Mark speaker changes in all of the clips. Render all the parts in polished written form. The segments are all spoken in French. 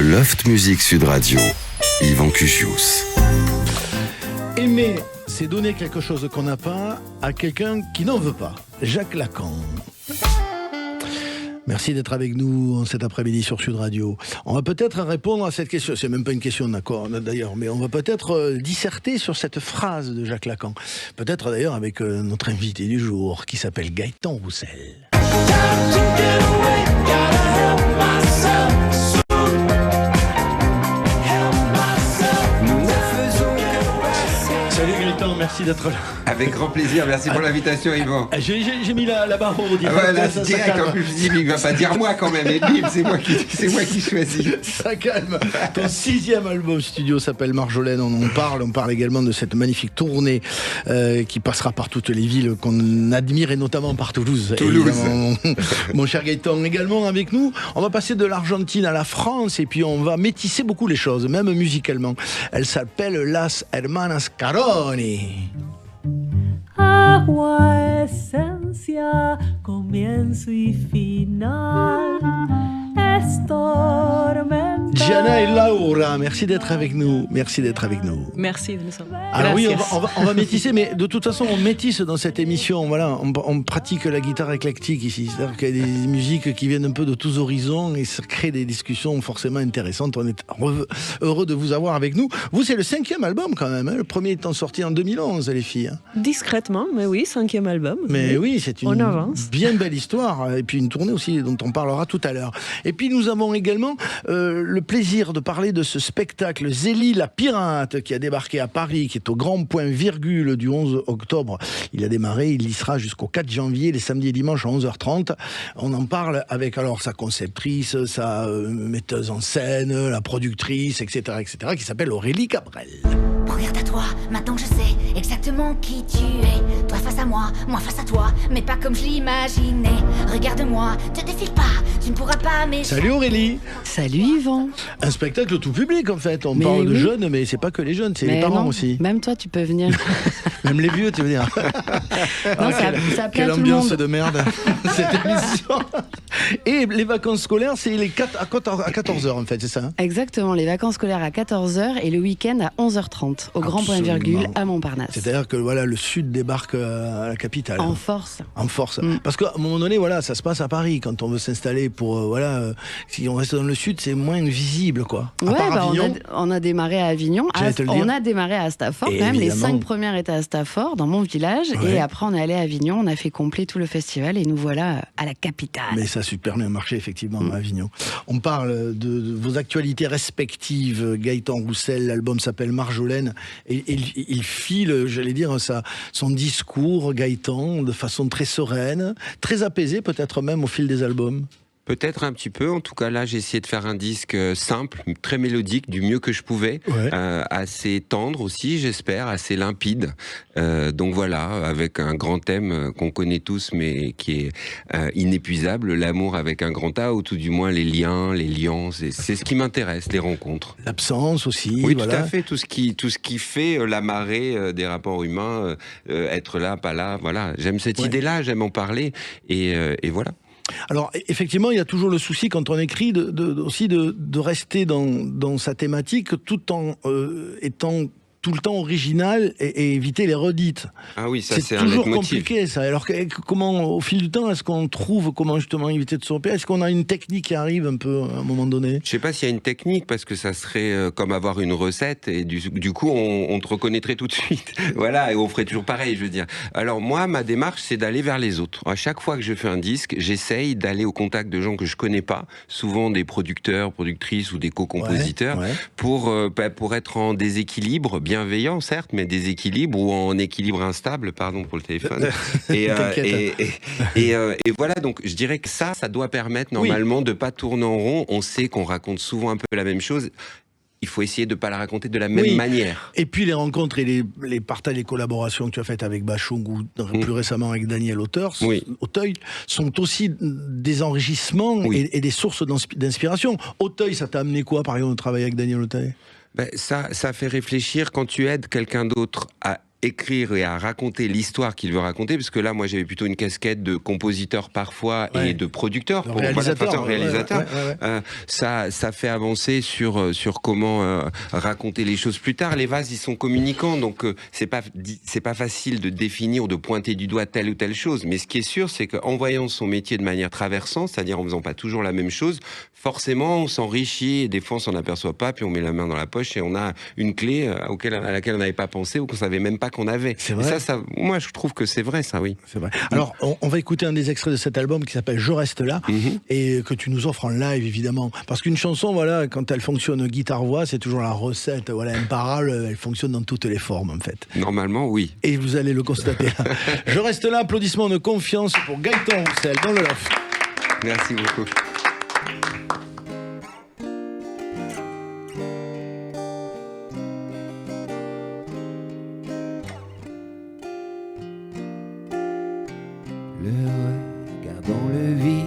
Speaker 1: Le Loft Music Sud Radio, Yvan Cuchius.
Speaker 2: Aimer, c'est donner quelque chose qu'on n'a pas à quelqu'un qui n'en veut pas. Jacques Lacan. Merci d'être avec nous cet après-midi sur Sud Radio. On va peut-être répondre à cette question. C'est même pas une question, d'accord, d'ailleurs, mais on va peut-être disserter sur cette phrase de Jacques Lacan. Peut-être d'ailleurs avec notre invité du jour qui s'appelle Gaëtan Roussel. Salut Gaëtan, merci d'être là.
Speaker 3: Avec grand plaisir, merci pour l'invitation Yvan.
Speaker 2: J'ai mis la barre au direct.
Speaker 3: Ah ouais, là, c'est direct, en plus je dis, mais il va pas dire moi quand même, et bim, c'est moi qui choisis.
Speaker 2: Ça calme. Ton 6e album studio s'appelle Marjolaine, on parle également de cette magnifique tournée qui passera par toutes les villes qu'on admire et notamment par Toulouse. Mon cher Gaëtan, également avec nous, on va passer de l'Argentine à la France et puis on va métisser beaucoup les choses, même musicalement. Elle s'appelle Las Hermanas Caroni.
Speaker 4: Agua, esencia, comienzo y final. Es tormenta.
Speaker 2: Gianna et Laura, merci d'être avec nous. Merci d'être avec nous.
Speaker 5: Merci de nous sommes.
Speaker 2: Alors oui, on va métisser, mais de toute façon, on métisse dans cette émission. Voilà, on pratique la guitare éclectique ici. C'est-à-dire qu'il y a des musiques qui viennent un peu de tous horizons et ça crée des discussions forcément intéressantes. On est heureux de vous avoir avec nous. Vous, c'est le 5e album quand même. Hein. Le premier étant sorti en 2011, les filles. Hein.
Speaker 5: Discrètement, mais oui, 5e album.
Speaker 2: Mais oui, c'est une bien belle histoire. Et puis une tournée aussi dont on parlera tout à l'heure. Et puis nous avons également le plaisir de parler de ce spectacle Zélie la Pirate qui a débarqué à Paris, qui est au grand point virgule du 11 octobre. Il a démarré, il y sera jusqu'au 4 janvier, les samedis et dimanches à 11h30. On en parle avec alors sa conceptrice, sa metteuse en scène, la productrice, etc., qui s'appelle Aurélie Cabrel.
Speaker 6: Regarde à toi, maintenant que je sais exactement qui tu es. Toi face à moi face à toi, mais pas comme je l'imaginais. Regarde-moi, te défile pas, tu ne pourras pas m'échapper.
Speaker 2: Salut Aurélie.
Speaker 5: Salut Yvan.
Speaker 2: Un spectacle tout public en fait, on parle de jeunes, mais c'est pas que les jeunes, c'est les parents aussi.
Speaker 5: Même toi tu peux venir.
Speaker 2: Même les vieux, tu veux dire.
Speaker 5: Non, ça plaît
Speaker 2: quelle
Speaker 5: à tout
Speaker 2: ambiance
Speaker 5: le monde.
Speaker 2: de merde, cette émission. Et les vacances scolaires, c'est à 14h en fait, c'est ça hein?
Speaker 5: Exactement, les vacances scolaires à 14h et le week-end à 11h30, au grand point virgule à Montparnasse.
Speaker 2: C'est-à-dire que voilà, le Sud débarque à la capitale.
Speaker 5: En force.
Speaker 2: En force. Parce qu'à un moment donné, voilà, ça se passe à Paris. Quand on veut s'installer pour, si on reste dans le Sud, c'est moins visible, quoi.
Speaker 5: Ouais,
Speaker 2: Avignon,
Speaker 5: on a démarré à Avignon. On a démarré à Stafford, quand même. Les 5 premières étaient à Stafford, dans mon village. Ouais. Et après, on est allé à Avignon. On a fait complet tout le festival et nous voilà à la capitale.
Speaker 2: Mais ça a super bien marché, effectivement, à Avignon. On parle de vos actualités respectives. Gaëtan Roussel, l'album s'appelle Marjolaine. Et il file, j'allais dire, son discours, Gaëtan, de façon très sereine, très apaisée, peut-être même au fil des albums.
Speaker 3: Peut-être un petit peu, en tout cas là j'ai essayé de faire un disque simple, très mélodique, du mieux que je pouvais, assez tendre aussi j'espère, assez limpide, donc voilà, avec un grand thème qu'on connaît tous mais qui est inépuisable, l'amour avec un grand A, ou tout du moins les liens, les liances, c'est ce qui m'intéresse, les rencontres.
Speaker 2: L'absence aussi.
Speaker 3: Oui, voilà. Tout à fait, tout ce qui fait la marée des rapports humains, être là, pas là, voilà, j'aime cette idée-là, j'aime en parler, et voilà.
Speaker 2: Alors, effectivement, il y a toujours le souci, quand on écrit, aussi de rester dans sa thématique, tout en étant tout le temps original et éviter les redites.
Speaker 3: Ah oui, ça c'est un
Speaker 2: toujours
Speaker 3: leitmotiv.
Speaker 2: Compliqué ça. Alors comment, au fil du temps, est-ce qu'on trouve comment justement éviter de se repérer? Est-ce qu'on a une technique qui arrive un peu à un moment donné?
Speaker 3: Je sais pas s'il y a une technique, parce que ça serait comme avoir une recette et du coup on te reconnaîtrait tout de suite. Voilà, et on ferait toujours pareil, je veux dire. Alors moi, ma démarche, c'est d'aller vers les autres. À chaque fois que je fais un disque, j'essaye d'aller au contact de gens que je connais pas, souvent des producteurs, productrices ou des co-compositeurs, pour être en déséquilibre, bienveillant certes, mais déséquilibre ou en équilibre instable, pardon pour le téléphone. et voilà, donc je dirais que ça doit permettre normalement de pas tourner en rond. On sait qu'on raconte souvent un peu la même chose. Il faut essayer de ne pas la raconter de la même manière.
Speaker 2: Et puis les rencontres et les partages, les collaborations que tu as faites avec Bachung ou plus récemment avec Daniel Auteuil sont aussi des enrichissements et des sources d'inspiration. Auteuil, ça t'a amené quoi, par exemple, de travailler avec Daniel Auteuil?
Speaker 3: Ça fait réfléchir quand tu aides quelqu'un d'autre à écrire et à raconter l'histoire qu'il veut raconter, parce que là, moi, j'avais plutôt une casquette de compositeur parfois et de producteur, réalisateur. Ça fait avancer sur comment raconter les choses plus tard. Les vases, ils sont communicants, donc c'est pas facile de définir ou de pointer du doigt telle ou telle chose. Mais ce qui est sûr, c'est qu'en voyant son métier de manière traversante, c'est-à-dire en faisant pas toujours la même chose, forcément, on s'enrichit et des fois, on s'en aperçoit pas, puis on met la main dans la poche et on a une clé à laquelle on n'avait pas pensé ou qu'on savait même pas qu'on avait.
Speaker 2: C'est vrai.
Speaker 3: Ça, moi, je trouve que c'est vrai, ça, oui.
Speaker 2: C'est vrai. Alors, on va écouter un des extraits de cet album qui s'appelle Je reste là et que tu nous offres en live, évidemment. Parce qu'une chanson, voilà, quand elle fonctionne guitare-voix, c'est toujours la recette, voilà, imparable, elle fonctionne dans toutes les formes, en fait.
Speaker 3: Normalement, oui.
Speaker 2: Et vous allez le constater. Je reste là, applaudissements de confiance pour Gaëtan Roussel dans le Loft.
Speaker 3: Merci beaucoup.
Speaker 7: Le regard dans le vide,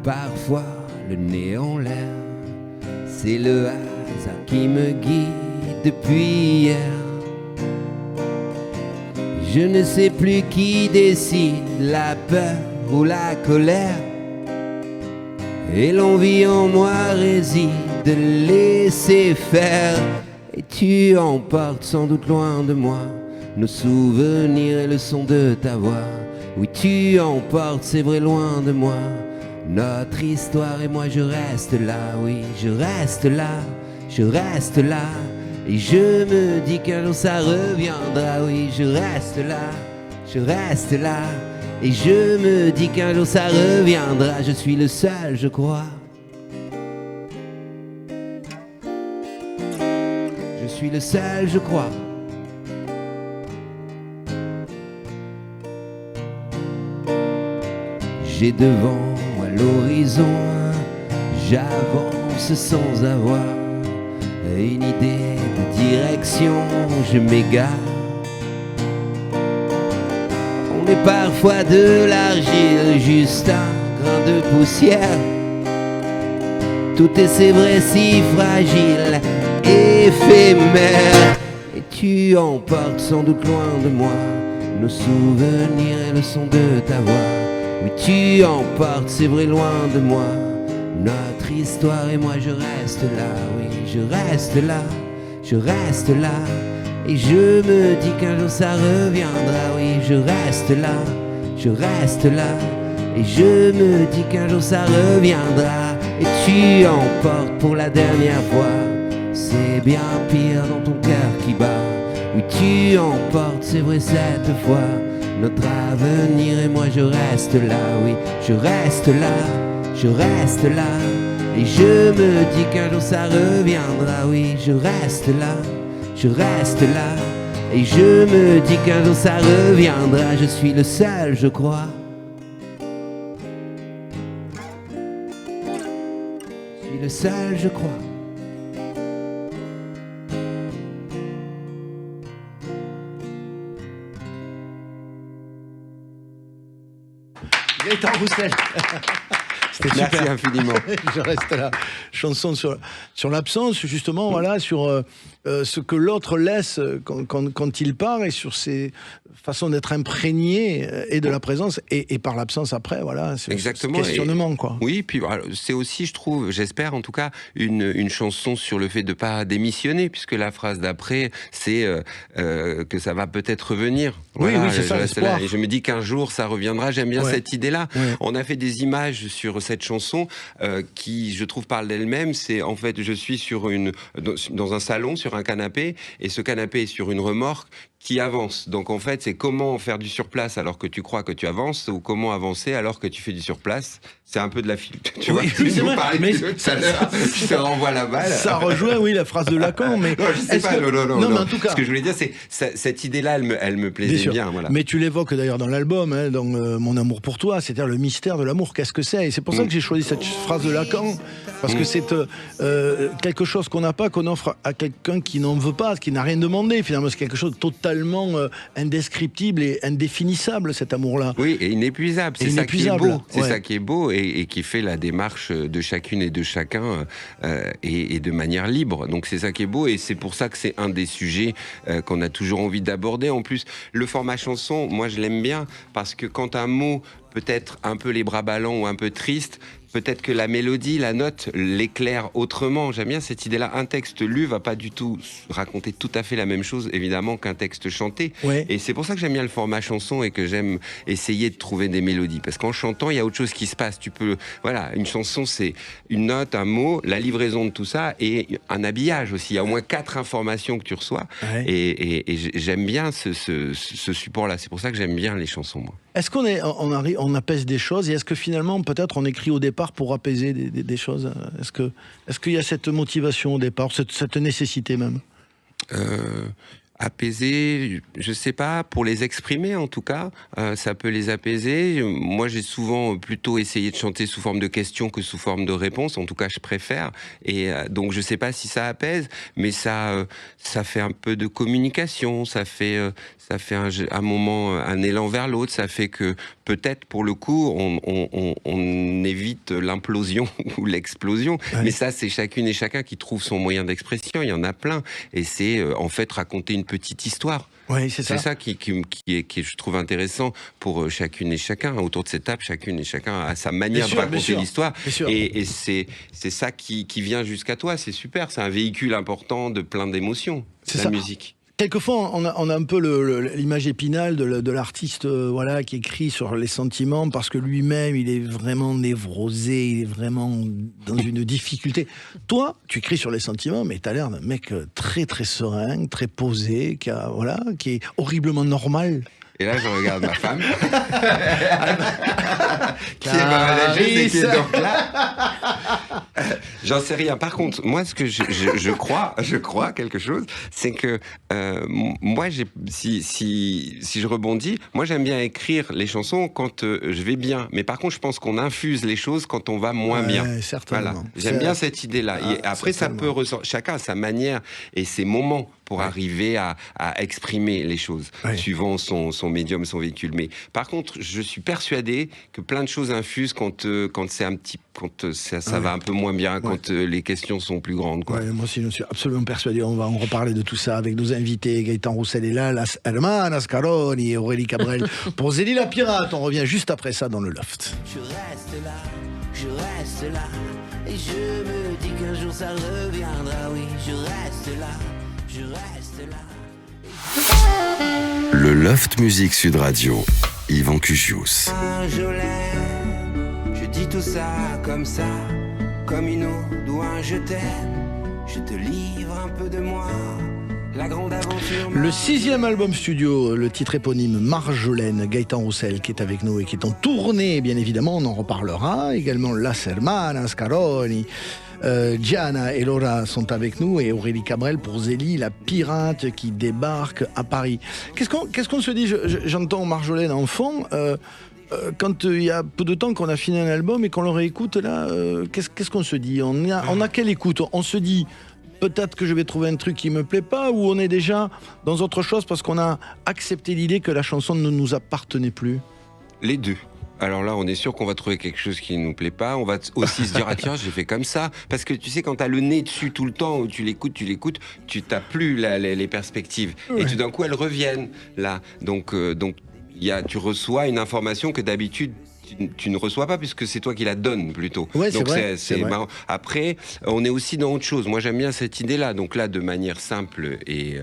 Speaker 7: parfois le nez en l'air, c'est le hasard qui me guide depuis hier. Je ne sais plus qui décide, la peur ou la colère, et l'envie en moi réside de laisser faire. Et tu emportes sans doute loin de moi nos souvenirs et le son de ta voix. Oui, tu emportes, c'est vrai, loin de moi notre histoire, et moi je reste là. Oui, je reste là, je reste là, et je me dis qu'un jour ça reviendra. Oui, je reste là, je reste là, et je me dis qu'un jour ça reviendra. Je suis le seul, je crois. Je suis le seul, je crois. J'ai devant moi l'horizon, j'avance sans avoir une idée de direction, je m'égare. On est parfois de l'argile, juste un grain de poussière. Tout est, c'est vrai, si fragile, éphémère. Et tu emportes sans doute loin de moi nos souvenirs et le son de ta voix. Oui, tu emportes, c'est vrai, loin de moi notre histoire, et moi je reste là. Oui, je reste là, je reste là, et je me dis qu'un jour ça reviendra. Oui, je reste là, je reste là, et je me dis qu'un jour ça reviendra. Et tu emportes pour la dernière fois, c'est bien pire dans ton cœur qui bat. Oui, tu emportes, c'est vrai, cette fois notre avenir, et moi je reste là. Oui, je reste là, je reste là, et je me dis qu'un jour ça reviendra. Oui, je reste là, je reste là, et je me dis qu'un jour ça reviendra. Je suis le seul, je crois. Je suis le seul, je crois.
Speaker 2: Gaëtan Roussel.
Speaker 3: Merci infiniment.
Speaker 2: Je reste là. Chanson sur l'absence, justement, voilà, sur ce que l'autre laisse quand il part, et sur ses façons d'être imprégné et de la présence, et par l'absence après, voilà.
Speaker 3: Exactement.
Speaker 2: Ce questionnement, quoi.
Speaker 3: Oui, puis c'est aussi, je trouve, j'espère en tout cas, une chanson sur le fait de ne pas démissionner, puisque la phrase d'après, c'est que ça va peut-être revenir.
Speaker 2: Voilà, oui, c'est ça,
Speaker 3: là, et je me dis qu'un jour, ça reviendra. J'aime bien cette idée-là. Ouais. On a fait des images sur cette chanson qui, je trouve, parle d'elle-même. C'est, en fait, je suis dans un salon, sur un canapé, et ce canapé est sur une remorque qui avance. Donc en fait, c'est comment faire du surplace alors que tu crois que tu avances, ou comment avancer alors que tu fais du surplace. C'est un peu de la film. Tu vois,
Speaker 2: oui, c'est vrai.
Speaker 3: Mais je te renvoie la balle.
Speaker 2: Ça rejoint, oui, la phrase de Lacan. Mais
Speaker 3: non, je sais pas. Non, mais
Speaker 2: en tout cas,
Speaker 3: ce que je voulais dire, c'est cette idée-là, elle me plaisait bien. Voilà.
Speaker 2: Mais tu l'évoques d'ailleurs dans l'album, hein, dans Mon amour pour toi, c'est-à-dire le mystère de l'amour. Qu'est-ce que c'est ? Et c'est pour ça que j'ai choisi cette phrase de Lacan, parce que c'est quelque chose qu'on n'a pas, qu'on offre à quelqu'un qui n'en veut pas, qui n'a rien demandé. Finalement, c'est quelque chose de total totalement indescriptible et indéfinissable, cet amour-là.
Speaker 3: Oui, et inépuisable. C'est ça qui est beau. C'est ça qui est beau et qui fait la démarche de chacune et de chacun et de manière libre. Donc c'est ça qui est beau et c'est pour ça que c'est un des sujets qu'on a toujours envie d'aborder. En plus, le format chanson, moi je l'aime bien parce que quand un mot peut être un peu les bras ballants ou un peu triste, peut-être que la mélodie, la note l'éclaire autrement. J'aime bien cette idée-là. Un texte lu va pas du tout raconter tout à fait la même chose, évidemment, qu'un texte chanté. Ouais. Et c'est pour ça que j'aime bien le format chanson et que j'aime essayer de trouver des mélodies. Parce qu'en chantant, il y a autre chose qui se passe. Voilà, une chanson, c'est une note, un mot, la livraison de tout ça et un habillage aussi. Il y a au moins 4 informations que tu reçois. Ouais. Et j'aime bien ce support-là. C'est pour ça que j'aime bien les chansons, moi.
Speaker 2: Est-ce on apaise des choses et est-ce que finalement, peut-être, on écrit au départ pour apaiser des choses? Est-ce qu'il y a cette motivation au départ, cette nécessité même?
Speaker 3: Apaiser, je sais pas, pour les exprimer en tout cas, ça peut les apaiser. Moi j'ai souvent plutôt essayé de chanter sous forme de questions que sous forme de réponses, en tout cas je préfère. Et donc je sais pas si ça apaise, mais ça fait un peu de communication, ça fait un moment, un élan vers l'autre, ça fait que peut-être pour le coup on évite l'implosion ou l'explosion, ouais. Mais ça c'est chacune et chacun qui trouve son moyen d'expression, il y en a plein, et c'est en fait raconter une petite histoire.
Speaker 2: Oui, c'est ça
Speaker 3: qui je trouve intéressant pour chacune et chacun. Autour de cette table, chacune et chacun a sa manière de raconter l'histoire. Et c'est ça qui vient jusqu'à toi. C'est super, c'est un véhicule important de plein d'émotions, la musique.
Speaker 2: Quelquefois, on a un peu l'image épinale de l'artiste voilà, qui écrit sur les sentiments parce que lui-même, il est vraiment névrosé, il est vraiment dans une difficulté. Toi, tu écris sur les sentiments, mais tu as l'air d'un mec très très serein, très posé, qui est horriblement normal.
Speaker 3: Et là, je regarde ma femme, qui est ma manageuse et qui est donc là. J'en sais rien. Par contre, moi, ce que je crois quelque chose, c'est que moi, si je rebondis, moi, j'aime bien écrire les chansons quand je vais bien. Mais par contre, je pense qu'on infuse les choses quand on va moins bien.
Speaker 2: Certainement.
Speaker 3: Voilà. J'aime bien cette idée-là. Et après, ça peut ressortir. Chacun a sa manière et ses moments pour arriver à exprimer les choses, suivant son médium, son véhicule. Mais par contre, je suis persuadé que plein de choses infusent quand ça va un peu moins bien, quand les questions sont plus grandes. Quoi.
Speaker 2: Moi aussi, je suis absolument persuadé. On va en reparler de tout ça avec nos invités. Gaëtan Roussel est là, Las Hermanas Caroni et Aurélie Cabrel. Pour Zélie la Pirate, on revient juste après ça dans le Loft.
Speaker 7: Je reste là, et je me dis qu'un jour ça reviendra. Oui, je reste là.
Speaker 1: Le Loft Musique Sud Radio, Yvan Cugius.
Speaker 7: Je dis tout ça, comme une ode ou un je t'aime. Je te livre un peu de moi, la grande aventure.
Speaker 2: Le 6e album studio, le titre éponyme Marjolaine, Gaëtan Roussel qui est avec nous et qui est en tournée, bien évidemment, on en reparlera. Également Las Hermanas Caroni. Gianna et Laura sont avec nous et Aurélie Cabrel pour Zélie, la pirate qui débarque à Paris. Qu'est-ce qu'on se dit? J'entends Marjolaine en fond. Quand il y a peu de temps qu'on a fini un album et qu'on le réécoute, là, qu'est-ce qu'on se dit? On a quelle écoute? On se dit peut-être que je vais trouver un truc qui me plaît pas, ou on est déjà dans autre chose parce qu'on a accepté l'idée que la chanson ne nous appartenait plus?
Speaker 3: Les deux. Alors là, on est sûr qu'on va trouver quelque chose qui ne nous plaît pas. On va aussi se dire, ah tiens, j'ai fait comme ça. Parce que tu sais, quand t'as le nez dessus tout le temps, où tu l'écoutes, tu t'as plus les perspectives. Ouais. Et tout d'un coup, elles reviennent là. Donc tu reçois une information que d'habitude, tu ne reçois pas puisque c'est toi qui la donnes plutôt.
Speaker 2: Ouais,
Speaker 3: donc
Speaker 2: c'est
Speaker 3: marrant. Après, on est aussi dans autre chose. Moi, j'aime bien cette idée-là. Donc là, de manière simple et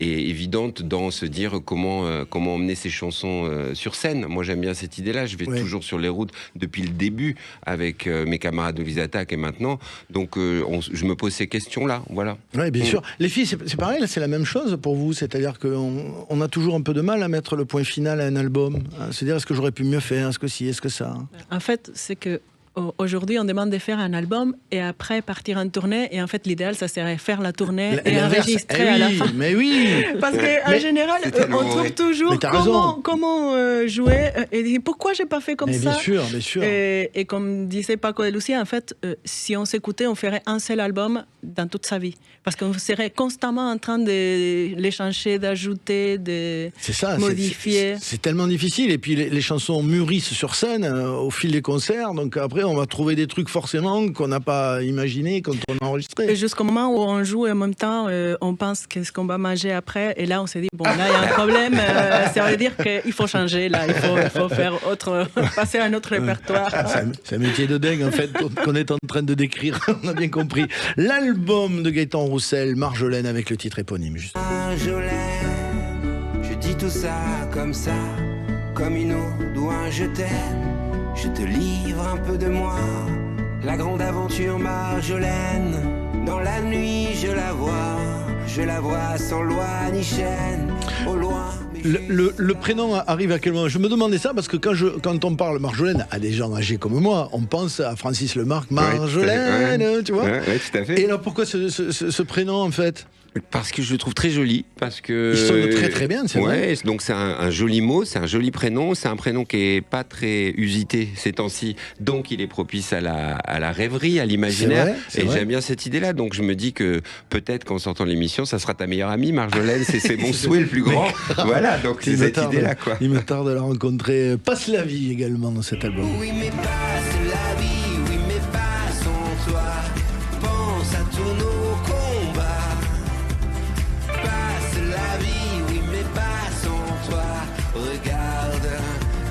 Speaker 3: évidente, dans se dire comment emmener ces chansons sur scène. Moi, j'aime bien cette idée-là. Je vais toujours sur les routes depuis le début avec mes camarades de Lisatak et maintenant. Donc, je me pose ces questions-là. Voilà.
Speaker 2: Oui, bien sûr. Les filles, c'est pareil. Là, c'est la même chose pour vous. C'est-à-dire qu'on a toujours un peu de mal à mettre le point final à un album. C'est-à-dire, est-ce que j'aurais pu mieux faire? Est-ce que si? Est-ce que ça?
Speaker 8: En fait, c'est que aujourd'hui, on demande de faire un album et après partir en tournée. Et en fait, l'idéal, ça serait faire la tournée et enregistrer à la fin.
Speaker 2: Mais oui.
Speaker 8: Parce qu'en général, on trouve toujours comment jouer. Et pourquoi j'ai pas fait comme ça?
Speaker 2: Bien sûr, bien sûr.
Speaker 8: Et comme disait Paco de Lucia, en fait, si on s'écoutait, on ferait un seul album dans toute sa vie. Parce qu'on serait constamment en train de les changer, d'ajouter, de modifier.
Speaker 2: C'est tellement difficile. Et puis les chansons mûrissent sur scène au fil des concerts. Donc après, on va trouver des trucs forcément qu'on n'a pas imaginé quand on a enregistré.
Speaker 8: Et jusqu'au moment où on joue et en même temps, on pense qu'est-ce qu'on va manger après. Et là, on s'est dit, bon, là, il y a un problème. Ça veut dire qu'il faut changer. Là, il faut faire passer à un autre répertoire.
Speaker 2: C'est un métier de dingue, en fait, qu'on est en train de décrire. On a bien compris. L'album de Gaëtan Roussel, Marjolaine, avec le titre éponyme.
Speaker 7: Marjolaine, je dis tout ça, comme une ode ou un je t'aime. Je te livre un peu de moi, la grande aventure Marjolaine. Dans la nuit, je la vois sans loi ni chaîne, au loin.
Speaker 2: Le prénom arrive à quel moment? Je me demandais ça parce que quand on parle Marjolaine à des gens âgés comme moi, on pense à Francis Lemarque, Marjolaine, tu vois.
Speaker 3: Ouais, tout à fait.
Speaker 2: Et alors pourquoi ce prénom en fait?
Speaker 3: Parce que je le trouve très joli, parce que...
Speaker 2: Il sonne très très bien, c'est vrai.
Speaker 3: Donc c'est un joli mot, c'est un joli prénom, c'est un prénom qui est pas très usité ces temps-ci, donc il est propice à la rêverie, à l'imaginaire, et j'aime bien cette idée-là, donc je me dis que peut-être qu'en sortant de l'émission, ça sera ta meilleure amie, Marjolaine, c'est mon souhait le plus grand, voilà, donc c'est cette idée-là, quoi.
Speaker 2: Il me tarde de la rencontrer. Passe la vie également dans cet album.
Speaker 7: Oui, mais passe la vie, oui, mais pas sans toi, pense à tous nos combats. Passe la vie, oui, mais pas sans toi. Regarde,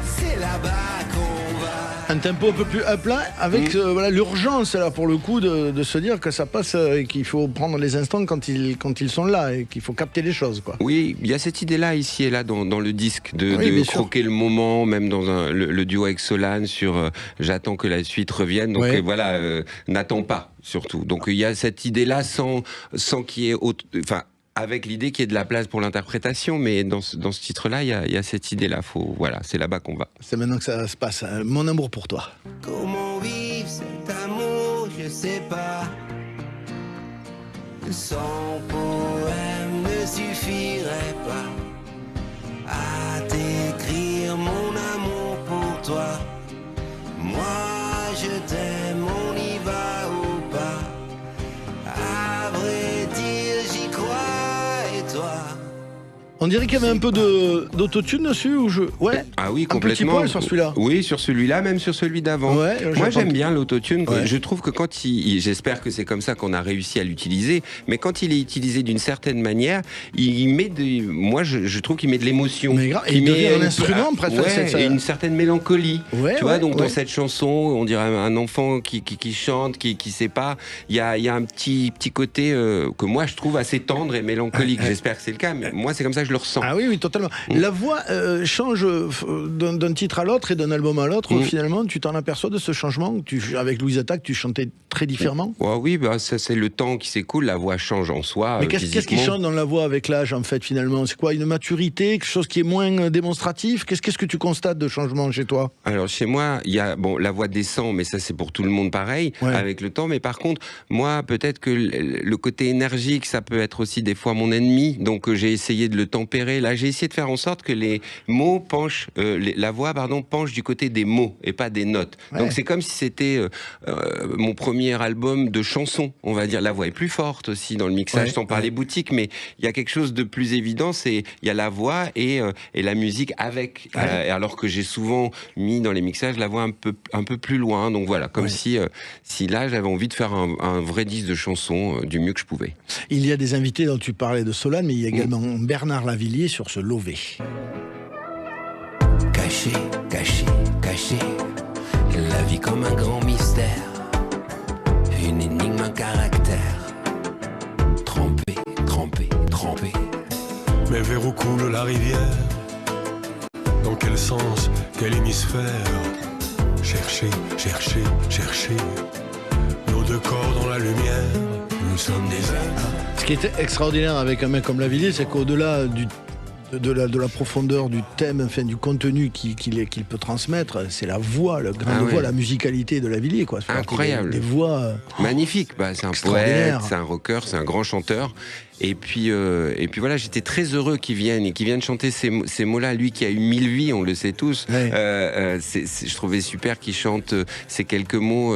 Speaker 7: c'est là-bas qu'on va.
Speaker 2: Un tempo un peu plus à plat, avec l'urgence là pour le coup de se dire que ça passe et qu'il faut prendre les instants quand ils sont là et qu'il faut capter les choses, quoi.
Speaker 3: Oui, il y a cette idée-là ici et là dans le disque de croquer le moment, même dans le duo avec Solane sur j'attends que la suite revienne. Donc voilà, n'attends pas surtout. Donc il y a cette idée-là sans qu'il y ait avec l'idée qu'il y ait de la place pour l'interprétation, mais dans ce titre-là, il y a cette idée-là. Voilà, c'est là-bas qu'on va.
Speaker 2: C'est maintenant que ça se passe. Mon amour pour toi.
Speaker 7: Comment vivre cet amour, je sais pas. Sans poème ne suffirait pas à décrire mon amour pour toi. Moi, je t'aime, on y va ou pas. À vrai dire, j'y crois.
Speaker 2: On dirait qu'il y avait un peu d'autotune dessus
Speaker 3: Ah oui, complètement.
Speaker 2: Un petit poil sur celui-là.
Speaker 3: Oui, sur celui-là, même sur celui d'avant. Moi, j'aime bien l'autotune. Je trouve que quand j'espère que c'est comme ça qu'on a réussi à l'utiliser, mais quand il est utilisé d'une certaine manière, il met moi, je trouve qu'il met de l'émotion.
Speaker 2: Il devient un instrument, presque.
Speaker 3: Et une certaine mélancolie. Tu vois, donc dans cette chanson, on dirait un enfant qui chante, qui sait pas. Il y a un petit côté que moi, je trouve assez tendre et mélancolique. J'espère que c'est le cas, mais moi, c'est comme ça que je le ressens.
Speaker 2: Ah oui, totalement. La voix change d'un titre à l'autre et d'un album à l'autre. Finalement, tu t'en aperçois de ce changement? Avec Louise Attaque, tu chantais très différemment?
Speaker 3: Oui, ça c'est le temps qui s'écoule, la voix change en soi.
Speaker 2: Mais qu'est-ce qui change dans la voix avec l'âge, en fait, finalement? C'est quoi, une maturité, quelque chose qui est moins démonstratif? Qu'est-ce que tu constates de changement chez toi?
Speaker 3: Alors, chez moi, il y a, la voix descend, mais ça c'est pour tout le monde pareil, avec le temps. Mais par contre, moi, peut-être que le côté énergique, ça peut être aussi des fois mon ennemi. Donc, j'ai essayé de le tempérer. Là, j'ai essayé de faire en sorte que les mots penchent, la voix, penche du côté des mots et pas des notes. Donc, c'est comme si c'était mon premier album de chansons, on va dire. La voix est plus forte aussi dans le mixage, sans parler boutique, mais il y a quelque chose de plus évident, c'est il y a la voix et la musique avec. Alors que j'ai souvent mis dans les mixages la voix un peu plus loin. Donc voilà, comme si là, j'avais envie de faire un vrai disque de chansons du mieux que je pouvais.
Speaker 2: Il y a des invités dont tu parlais de Solane, mais il y a également Bernard Lavilliers sur ce Lové.
Speaker 7: Caché, caché, caché, la vie comme un grand mystère, une énigme, un caractère, trempé, trempé, trempé.
Speaker 9: Mais vers où coule la rivière? Dans quel sens, quel hémisphère? Chercher, chercher, chercher, nos deux corps dans la lumière, nous sommes des êtres.
Speaker 2: Ce qui est extraordinaire avec un mec comme Lavilliers, c'est qu'au-delà de la profondeur du thème, enfin du contenu qu'il peut transmettre, c'est la voix, la grande voix, la musicalité de Lavilliers, quoi.
Speaker 3: Incroyable.
Speaker 2: Des voix
Speaker 3: magnifiques. C'est un poète, c'est un rocker, c'est un grand chanteur. Et puis voilà, j'étais très heureux qu'il vienne chanter ces mots-là. Lui qui a eu 1000 vies, on le sait tous. Je trouvais super qu'il chante ces quelques mots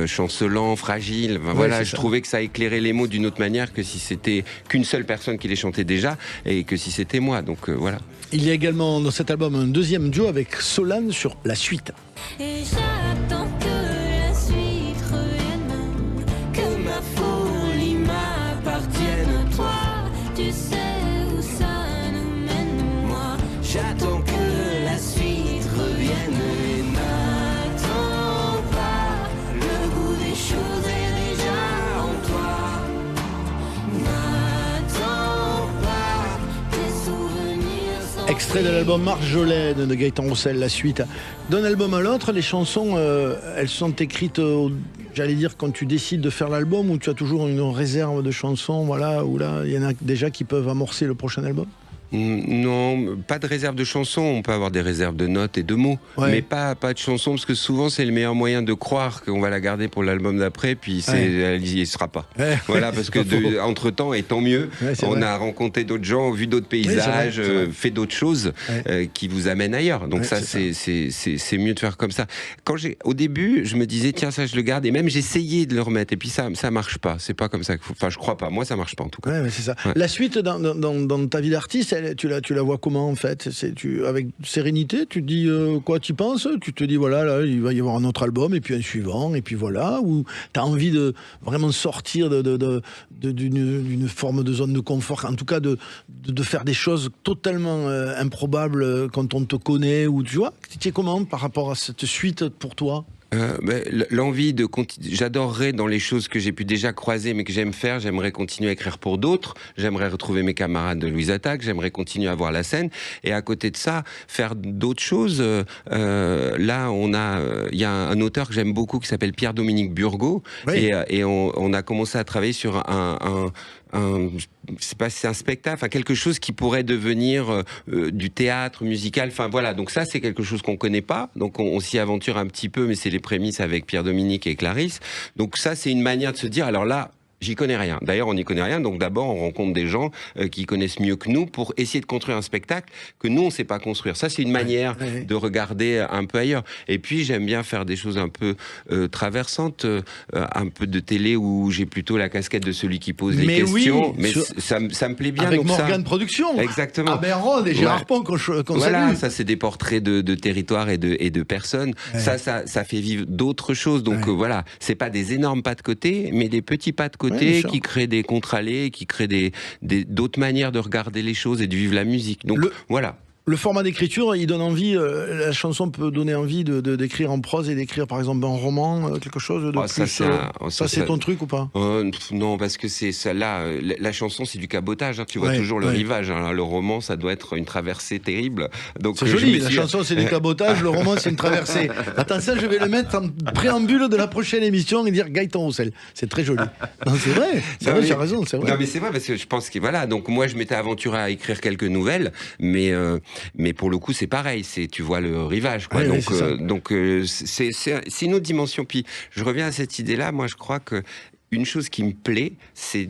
Speaker 3: chancelants, fragiles. Je trouvais que ça éclairait les mots d'une autre manière que si c'était qu'une seule personne qui les chantait déjà et que si c'était moi. Donc voilà.
Speaker 2: Il y a également dans cet album un deuxième duo avec Solane sur La Suite.
Speaker 10: Et j'attends que la suite revienne, que ma folie m'appartienne. Toi, tu sais où ça nous mène. Moi, j'attends que la suite revienne. Et n'attends pas, le goût des choses est déjà en toi. N'attends pas, tes souvenirs sont...
Speaker 2: Extrait de l'album Marjolaine de Gaëtan Roussel, La Suite. D'un album à l'autre, les chansons, elles sont écrites, j'allais dire, quand tu décides de faire l'album, ou tu as toujours une réserve de chansons, voilà, où là, il y en a déjà qui peuvent amorcer le prochain album?
Speaker 3: Non, pas de réserve de chansons. On peut avoir des réserves de notes et de mots, mais pas de chansons, parce que souvent c'est le meilleur moyen de croire qu'on va la garder pour l'album d'après, puis elle n'y sera pas. Voilà, parce que entre-temps, et tant mieux, on a rencontré d'autres gens, vu d'autres paysages, fait d'autres choses qui vous amènent ailleurs. Donc c'est mieux de faire comme ça. Au début, je me disais, tiens, ça je le garde, et même j'essayais de le remettre, et puis ça marche pas. C'est pas comme ça qu'il faut. Enfin, je crois pas. Moi, ça marche pas en tout cas.
Speaker 2: C'est ça. La suite dans ta vie d'artiste, tu la vois comment en fait? Avec sérénité, tu te dis quoi tu penses? Tu te dis voilà, là, il va y avoir un autre album et puis un suivant et puis voilà, ou tu as envie de vraiment sortir d'une forme de zone de confort, en tout cas de faire des choses totalement improbables quand on te connaît, ou tu vois, tu es comment par rapport à cette suite pour toi?
Speaker 3: L'envie de continuer. J'adorerais, dans les choses que j'ai pu déjà croiser mais que j'aime faire, j'aimerais continuer à écrire pour d'autres, j'aimerais retrouver mes camarades de Louise Attaque, j'aimerais continuer à voir la scène, et à côté de ça faire d'autres choses. Là il y a un auteur que j'aime beaucoup qui s'appelle Pierre-Dominique Burgot, et on a commencé à travailler sur je sais pas si c'est un spectacle, enfin quelque chose qui pourrait devenir du théâtre musical, enfin voilà, donc ça c'est quelque chose qu'on connaît pas, donc on s'y aventure un petit peu, mais c'est les prémices avec Pierre-Dominique et Clarisse, donc ça c'est une manière de se dire, alors là j'y connais rien. D'ailleurs, on n'y connaît rien. Donc d'abord, on rencontre des gens qui connaissent mieux que nous pour essayer de construire un spectacle que nous, on ne sait pas construire. Ça, c'est une manière de regarder un peu ailleurs. Et puis, j'aime bien faire des choses un peu traversantes, un peu de télé où j'ai plutôt la casquette de celui qui pose les questions. Mais ça me plaît bien.
Speaker 2: Avec
Speaker 3: donc
Speaker 2: Morgane Productions.
Speaker 3: Exactement.
Speaker 2: Aberron et Gérard Pont qu'on
Speaker 3: voilà,
Speaker 2: salue.
Speaker 3: ça, c'est des portraits de territoire et de personnes. Ça fait vivre d'autres choses. Donc voilà, c'est pas des énormes pas de côté, mais des petits pas de côté. Qui crée des contre-allées, qui crée d'autres manières de regarder les choses et de vivre la musique. Donc voilà.
Speaker 2: Le format d'écriture, il donne envie, la chanson peut donner envie d'écrire en prose et d'écrire par exemple un roman, quelque chose de plus... Ça c'est ton truc ou pas?
Speaker 3: Non, parce que c'est ça là, la chanson c'est du cabotage, hein, tu vois toujours le rivage, hein, le roman ça doit être une traversée terrible.
Speaker 2: C'est joli, la chanson c'est du cabotage, le roman c'est une traversée. Attends, ça je vais le mettre en préambule de la prochaine émission et dire Gaëtan Roussel. C'est très joli. Non, c'est vrai, tu as raison, c'est vrai.
Speaker 3: Non mais c'est vrai, parce que je pense que voilà, donc moi je m'étais aventuré à écrire quelques nouvelles, mais pour le coup, c'est pareil, tu vois le rivage, quoi. Donc c'est une autre dimension. Puis je reviens à cette idée-là. Moi, je crois que une chose qui me plaît, c'est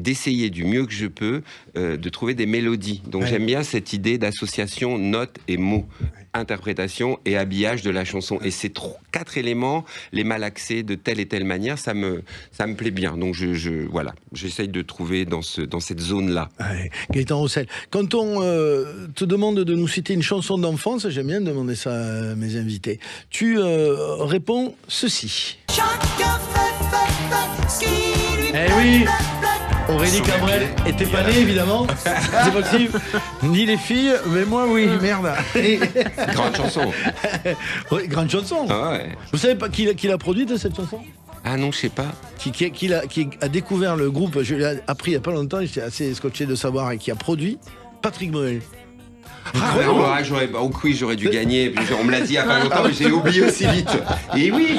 Speaker 3: d'essayer du mieux que je peux de trouver des mélodies. Donc j'aime bien cette idée d'association notes et mots, interprétation et habillage de la chanson. Et ces 4 éléments, les malaxer de telle et telle manière, ça me plaît bien. Donc voilà, j'essaye de trouver dans cette zone-là.
Speaker 2: Gaëtan Roussel, quand on te demande de nous citer une chanson d'enfance, j'aime bien demander ça à mes invités, tu réponds ceci.
Speaker 10: Chacun fait ce qui lui plaît.
Speaker 2: Oui, Aurélie Cabrel était pas née évidemment, c'est possible. Ni les filles, mais moi oui, merde.
Speaker 3: Grande chanson.
Speaker 2: Oui, grande chanson. Vous savez pas qui l'a produite cette chanson?
Speaker 3: Ah non, je sais pas.
Speaker 2: Qui a découvert le groupe, je l'ai appris il y a pas longtemps, j'étais assez scotché de savoir, et qui a produit Patrick Bruel.
Speaker 3: Au quiz, j'aurais dû gagner. Puis on me l'a dit il y a pas longtemps, mais j'ai oublié aussi vite. Et oui.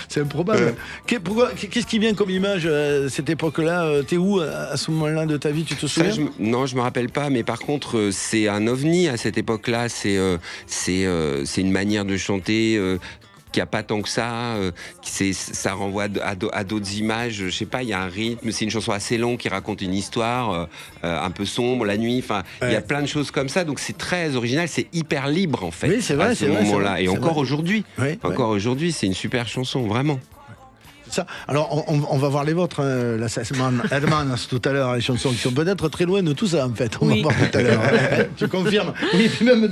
Speaker 2: C'est improbable. Qu'est-ce qui vient comme image à cette époque-là? T'es où à ce moment-là de ta vie? Tu te souviens?
Speaker 3: Non, je me rappelle pas. Mais par contre, c'est un ovni à cette époque-là. C'est une manière de chanter. Qu'il n'y a pas tant que ça, ça renvoie à d'autres images, je sais pas, il y a un rythme, c'est une chanson assez longue qui raconte une histoire, un peu sombre, la nuit, enfin, il y a plein de choses comme ça, donc c'est très original, c'est hyper libre en fait,
Speaker 2: oui, c'est vrai,
Speaker 3: à ce moment-là, et encore aujourd'hui,
Speaker 2: aujourd'hui,
Speaker 3: c'est une super chanson, vraiment.
Speaker 2: Ça. Alors, on va voir les vôtres, la Hermanas, tout à l'heure, les chansons qui sont peut-être très loin de tout ça, en fait. On va voir tout à l'heure. Tu confirmes? Oui, puis même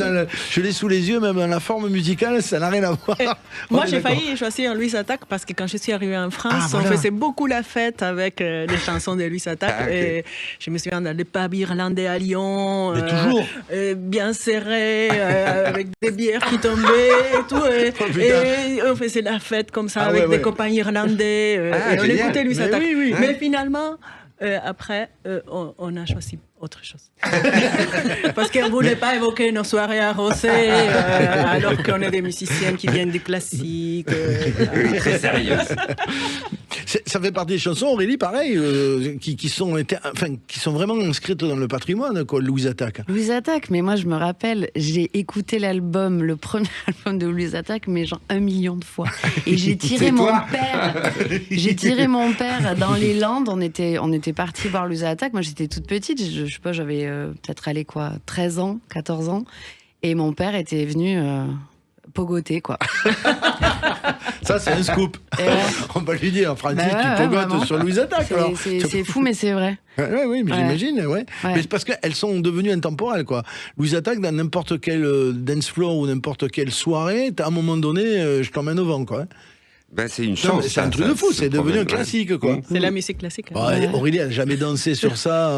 Speaker 2: je l'ai sous les yeux, même dans la forme musicale, ça n'a rien à voir.
Speaker 8: Moi, j'ai failli choisir Louise Attaque parce que quand je suis arrivée en France, on faisait beaucoup la fête avec les chansons de Louise Attaque. Et je me souviens dans les pubs irlandais à Lyon.
Speaker 2: Mais toujours
Speaker 8: bien serré, avec des bières qui tombaient et tout. Et on faisait la fête comme ça avec des copains irlandais. Et on écoutait Louise Attaque.
Speaker 2: Oui.
Speaker 8: Mais finalement, après, on a choisi autre chose. Parce qu'on ne voulait pas évoquer nos soirées arrosées, alors qu'on est des musiciennes qui viennent du classique.
Speaker 3: Très sérieuses.
Speaker 2: Ça fait partie des chansons, Aurélie, pareil, qui sont vraiment inscrites dans le patrimoine, quoi, Louise Attaque.
Speaker 5: Louise Attaque, mais moi je me rappelle, j'ai écouté le premier album de Louise Attaque, mais genre 1 million de fois. Et j'ai tiré mon père dans les Landes, on était partis voir Louise Attaque, moi j'étais toute petite, je sais pas, j'avais peut-être 13 ans, 14 ans, et mon père était venu... pogoter, quoi.
Speaker 2: Ça, c'est un scoop. On va lui dire, Francis, tu pogotes sur Louise Attaque.
Speaker 5: C'est fou, mais c'est vrai.
Speaker 2: Oui, mais j'imagine, Mais c'est parce qu'elles sont devenues intemporelles, quoi. Louise Attaque, dans n'importe quel dance floor ou n'importe quelle soirée, à un moment donné, je t'emmène au vent, quoi.
Speaker 3: Ben, c'est une chance.
Speaker 2: C'est un truc de fou, c'est devenu un classique, quoi.
Speaker 8: C'est la musique classique.
Speaker 2: Aurélie, elle n'a jamais dansé sur ça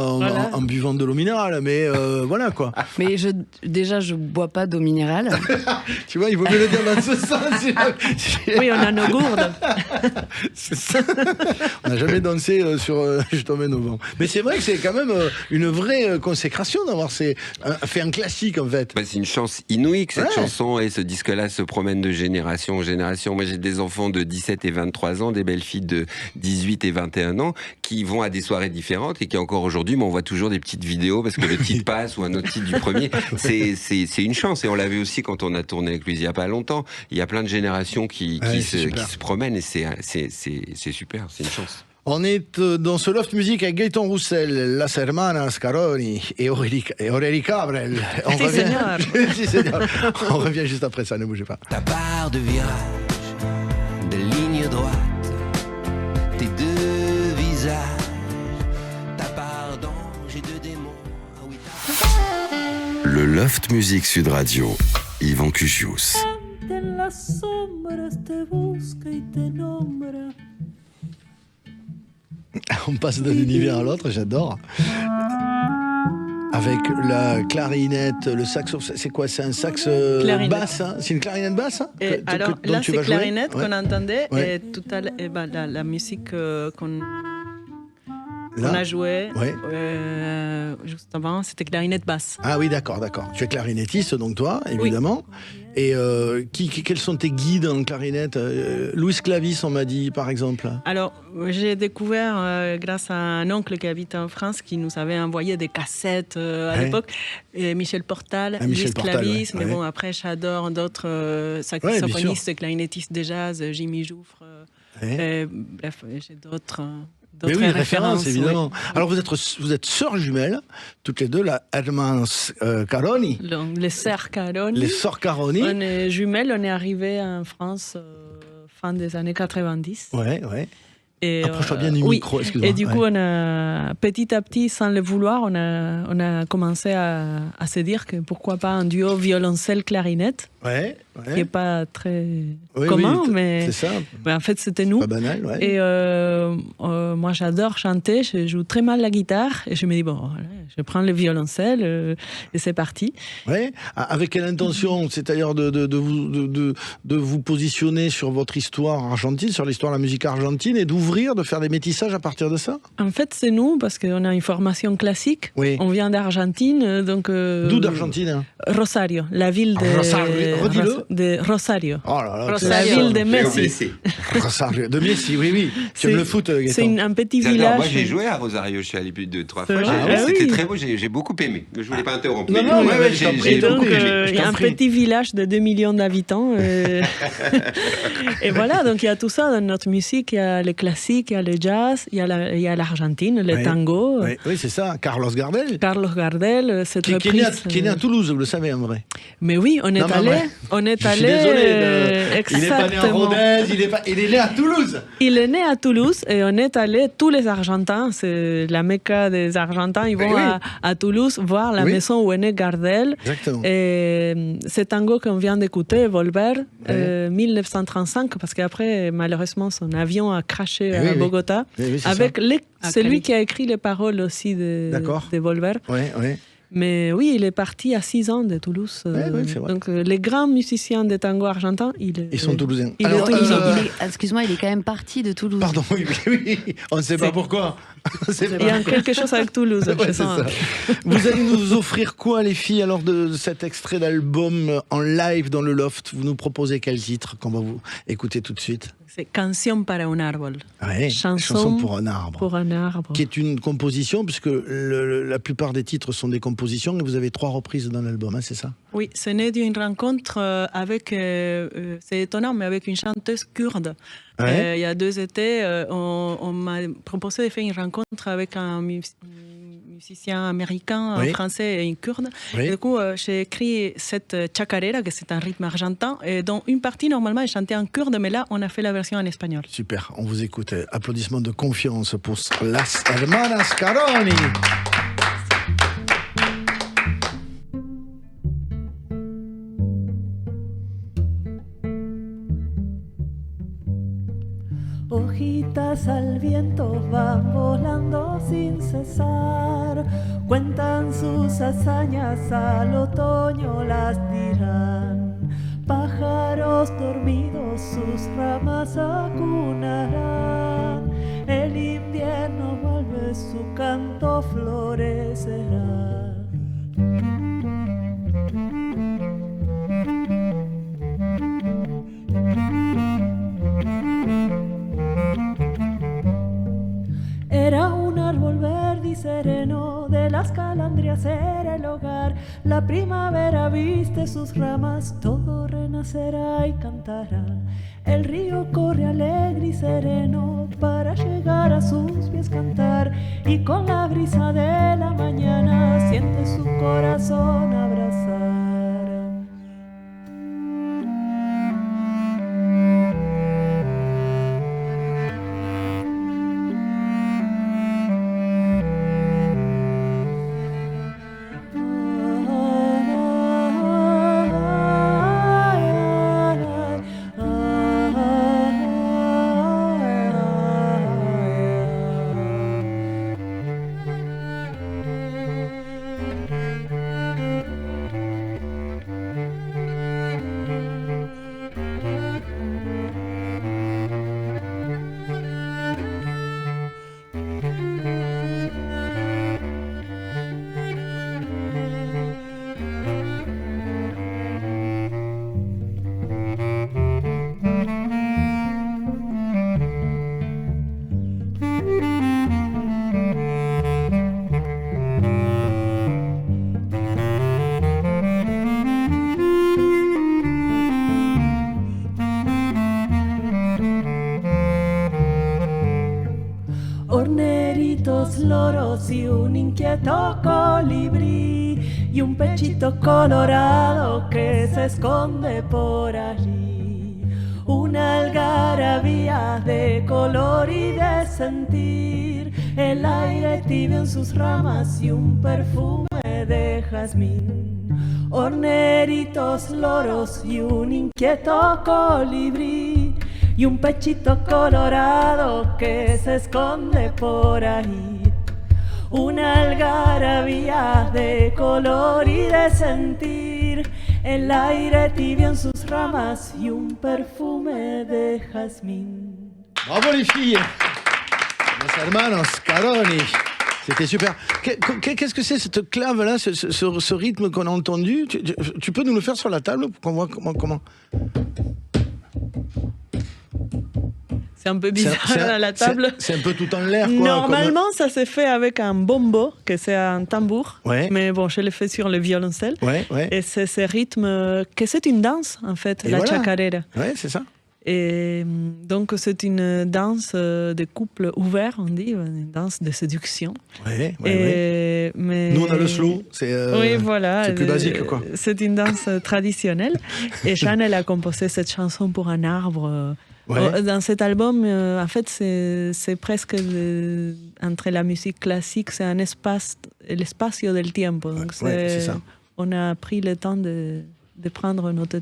Speaker 2: en buvant de l'eau minérale, mais voilà, quoi.
Speaker 5: Mais déjà, je bois pas d'eau minérale.
Speaker 2: Tu vois, il vaut mieux le dire dans ce sens.
Speaker 8: Oui, on a nos gourdes.
Speaker 2: C'est ça. On n'a jamais dansé sur Je t'emmène au vent. Mais c'est vrai que c'est quand même une vraie consécration d'avoir fait un classique, en fait.
Speaker 3: Ben, c'est une chance inouïe que cette chanson et ce disque-là se promènent de génération en génération. Moi, j'ai des enfants de 17 et 23 ans, des belles filles de 18 et 21 ans qui vont à des soirées différentes et qui encore aujourd'hui m'envoient toujours des petites vidéos parce que le titre passe ou un autre titre du premier. C'est une chance, et on l'a vu aussi quand on a tourné avec Louise il n'y a pas longtemps. Il y a plein de générations qui se promènent, et c'est super, c'est une chance.
Speaker 2: On est dans ce Loft Music avec Gaëtan Roussel, Las Hermanas Caroni et Aurélie Cabrel. On revient juste après ça, ne bougez pas.
Speaker 7: Ta barre de virage, de ligne droite, tes deux visages, ta part d'ange et de démon.
Speaker 1: Le Loft Music Sud Radio, Yvan Cugius.
Speaker 2: On passe d'un univers à l'autre, j'adore. Avec la clarinette, le saxo, c'est quoi? C'est un sax basse, hein? C'est une clarinette basse, hein?
Speaker 8: Alors là, c'est clarinette qu'on entendait, et tout à l'heure, la musique qu'on a jouée juste avant, c'était clarinette basse.
Speaker 2: Ah oui, d'accord. Tu es clarinettiste, donc toi, évidemment. Oui. Et quels sont tes guides en clarinette? Louis Clavis, on m'a dit, par exemple.
Speaker 8: Alors, j'ai découvert, grâce à un oncle qui habite en France, qui nous avait envoyé des cassettes à l'époque, et Michel Portal, Louis Clavis, mais bon, après, j'adore d'autres saxophonistes, clarinettistes de jazz, Jimmy Jouffre, bref, j'ai d'autres...
Speaker 2: Mais oui, référence, évidemment. Oui. Alors, vous êtes sœurs jumelles, toutes les deux, la Hermanas Caroni.
Speaker 8: Les sœurs Caroni.
Speaker 2: Les sœurs Caroni.
Speaker 8: On est jumelles, on est arrivés en France fin des années 90.
Speaker 2: Ouais. Approche-toi bien du micro, excuse-moi.
Speaker 8: Et du coup, on a, petit à petit, sans le vouloir, on a commencé à se dire que pourquoi pas un duo violoncelle-clarinette. Qui n'est pas très commun, mais
Speaker 2: c'est ça.
Speaker 8: En fait, c'était nous.
Speaker 2: Pas banal,
Speaker 8: Et moi, j'adore chanter, je joue très mal la guitare, et je me dis, bon, voilà, je prends le violoncelle, et c'est parti.
Speaker 2: Ouais. Avec quelle intention? C'est-à-dire de vous positionner sur votre histoire argentine, sur l'histoire de la musique argentine, et d'ouvrir d'ouvrir, de faire des métissages à partir de ça?
Speaker 8: En fait, c'est nous, parce qu'on a une formation classique.
Speaker 2: Oui.
Speaker 8: On vient d'Argentine, donc...
Speaker 2: D'où d'Argentine?
Speaker 8: Rosario, la ville de...
Speaker 2: Rosario, redis-le.
Speaker 8: De Rosario.
Speaker 2: Oh là là,
Speaker 8: La ville de Messi.
Speaker 2: Rosario, de Messi, oui. Tu aimes le foot, Gaëtan?
Speaker 8: C'est un petit
Speaker 3: J'adore.
Speaker 8: village.
Speaker 3: Moi, j'ai joué à Rosario, je suis allé plus de 3 fois.
Speaker 8: Oui.
Speaker 3: C'était très beau, j'ai beaucoup aimé. Je voulais pas interrompre.
Speaker 2: Non,
Speaker 3: mais
Speaker 2: je t'en prie,
Speaker 3: j'ai beaucoup
Speaker 8: Donc,
Speaker 3: aimé.
Speaker 8: il y a un petit village de 2 millions d'habitants. Et voilà, donc il y a tout ça dans notre musique. Il y a le classique, il y a le jazz, il y a l'Argentine, le tango.
Speaker 2: Oui, c'est ça. Carlos Gardel.
Speaker 8: Carlos Gardel, cette
Speaker 2: Qui
Speaker 8: reprise.
Speaker 2: est né à Toulouse, vous le savez en vrai.
Speaker 8: Mais oui, on est allé.
Speaker 2: Je suis désolé. Il n'est pas né en
Speaker 8: Exactement.
Speaker 2: Rodez, il est né à Toulouse.
Speaker 8: Il est né à Toulouse et on est allé, tous les Argentins, c'est la Mecca des Argentins, ils vont à Toulouse voir la maison où est né Gardel.
Speaker 2: Exactement.
Speaker 8: Et ce tango qu'on vient d'écouter, Volver, 1935, parce qu'après, malheureusement, son avion a craché à Bogota, avec celui qui a écrit les paroles aussi de Volver.
Speaker 2: Oui.
Speaker 8: Mais oui, il est parti à 6 ans de Toulouse.
Speaker 2: C'est vrai.
Speaker 8: Donc les grands musiciens de tango argentin, ils
Speaker 2: sont toulousains.
Speaker 5: Alors, excuse-moi, il est quand même parti de Toulouse.
Speaker 2: Pardon, oui. On ne sait pas pourquoi.
Speaker 8: Il y a quelque chose avec Toulouse.
Speaker 2: C'est ça. Vous allez nous offrir quoi, les filles, alors de cet extrait d'album en live dans le Loft? Vous nous proposez quel titre qu'on va vous écouter tout de suite?
Speaker 8: C'est Canción para un árbol.
Speaker 2: Chanson pour un arbre.
Speaker 8: Pour un arbre.
Speaker 2: Qui est une composition, puisque la plupart des titres sont des compositions, et vous avez 3 reprises dans l'album, c'est ça?
Speaker 8: Oui, c'est né d'une rencontre avec, c'est étonnant, mais avec une chanteuse kurde. Il y a 2 étés, on m'a proposé de faire une rencontre avec un musicien américain, un français et une kurde. Et du coup, j'ai écrit cette chacarera, que c'est un rythme argentin, et dont une partie, normalement, est chantée en kurde, mais là, on a fait la version en espagnol.
Speaker 2: Super, on vous écoute. Applaudissements de confiance pour Las Hermanas Caroni.
Speaker 4: Hojitas al viento van volando sin cesar, cuentan sus hazañas, al otoño las dirán. Pájaros dormidos sus ramas acunarán, el invierno vuelve, su canto florecerá. Era un árbol verde y sereno, de las calandrias era el hogar. La primavera viste sus ramas, todo renacerá y cantará. El río corre alegre y sereno para llegar a sus pies cantar. Y con la brisa de la mañana siente su corazón abrazar. Horneritos, loros y un inquieto colibrí y un pechito colorado que se esconde por allí. Una algarabía de color y de sentir, el aire tibio en sus ramas y un perfume de jazmín. Horneritos, loros y un inquieto colibrí y un pechito colorado que se esconde por ahí. Una algarabía de color y de sentir, el aire tibio en sus ramas y un perfume de jazmín.
Speaker 2: Bravo les filles! Hermanos Caroni. C'était super. Qu'est-ce que c'est cette clave-là, ce rythme qu'on a entendu? Tu peux nous le faire sur la table pour qu'on voit comment...
Speaker 8: C'est un peu bizarre à la table.
Speaker 2: C'est un peu tout en l'air, quoi.
Speaker 8: Normalement, ça se fait avec un bombo, que c'est un tambour.
Speaker 2: Ouais.
Speaker 8: Mais bon, je le fais sur le violoncelle.
Speaker 2: Ouais.
Speaker 8: Et c'est ce rythme, que c'est une danse, en fait, la chacarera.
Speaker 2: Ouais, c'est ça.
Speaker 8: Et donc, c'est une danse de couple ouvert, on dit, une danse de séduction.
Speaker 2: Ouais.
Speaker 8: Mais...
Speaker 2: Nous, on a le slow.
Speaker 8: Oui, voilà.
Speaker 2: C'est plus basique, quoi.
Speaker 8: C'est une danse traditionnelle. Et Jeanne, elle a composé cette chanson pour un arbre. Dans cet album, en fait, c'est presque entre la musique classique, c'est un espace, l'espacio del tiempo. Donc
Speaker 2: c'est ça.
Speaker 8: On a pris le temps de prendre notre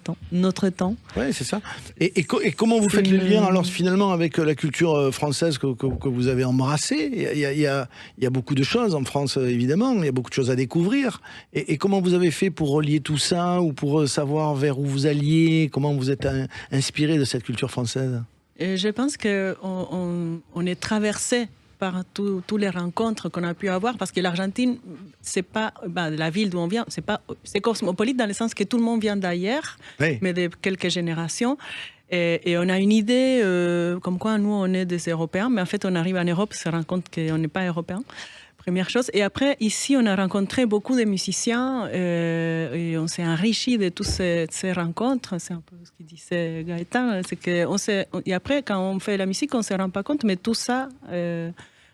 Speaker 8: temps.
Speaker 2: Oui, c'est ça. Et comment vous faites le lien alors finalement avec la culture française que vous avez embrassée? Il y a beaucoup de choses en France, évidemment, il y a beaucoup de choses à découvrir. Et comment vous avez fait pour relier tout ça, ou pour savoir vers où vous alliez? Comment vous êtes inspiré de cette culture française?
Speaker 8: Et je pense qu'on est traversé par tous les rencontres qu'on a pu avoir, parce que l'Argentine, c'est pas la ville d'où on vient, c'est cosmopolite dans le sens que tout le monde vient d'ailleurs, mais de quelques générations. Et on a une idée comme quoi nous on est des Européens, mais en fait on arrive en Europe, on se rend compte qu'on n'est pas Européens. Première chose. Et après, ici, on a rencontré beaucoup de musiciens et on s'est enrichi de toutes ces rencontres. C'est un peu ce qu'il disait Gaëtan. C'est que et après, quand on fait la musique, on ne se rend pas compte, mais tout ça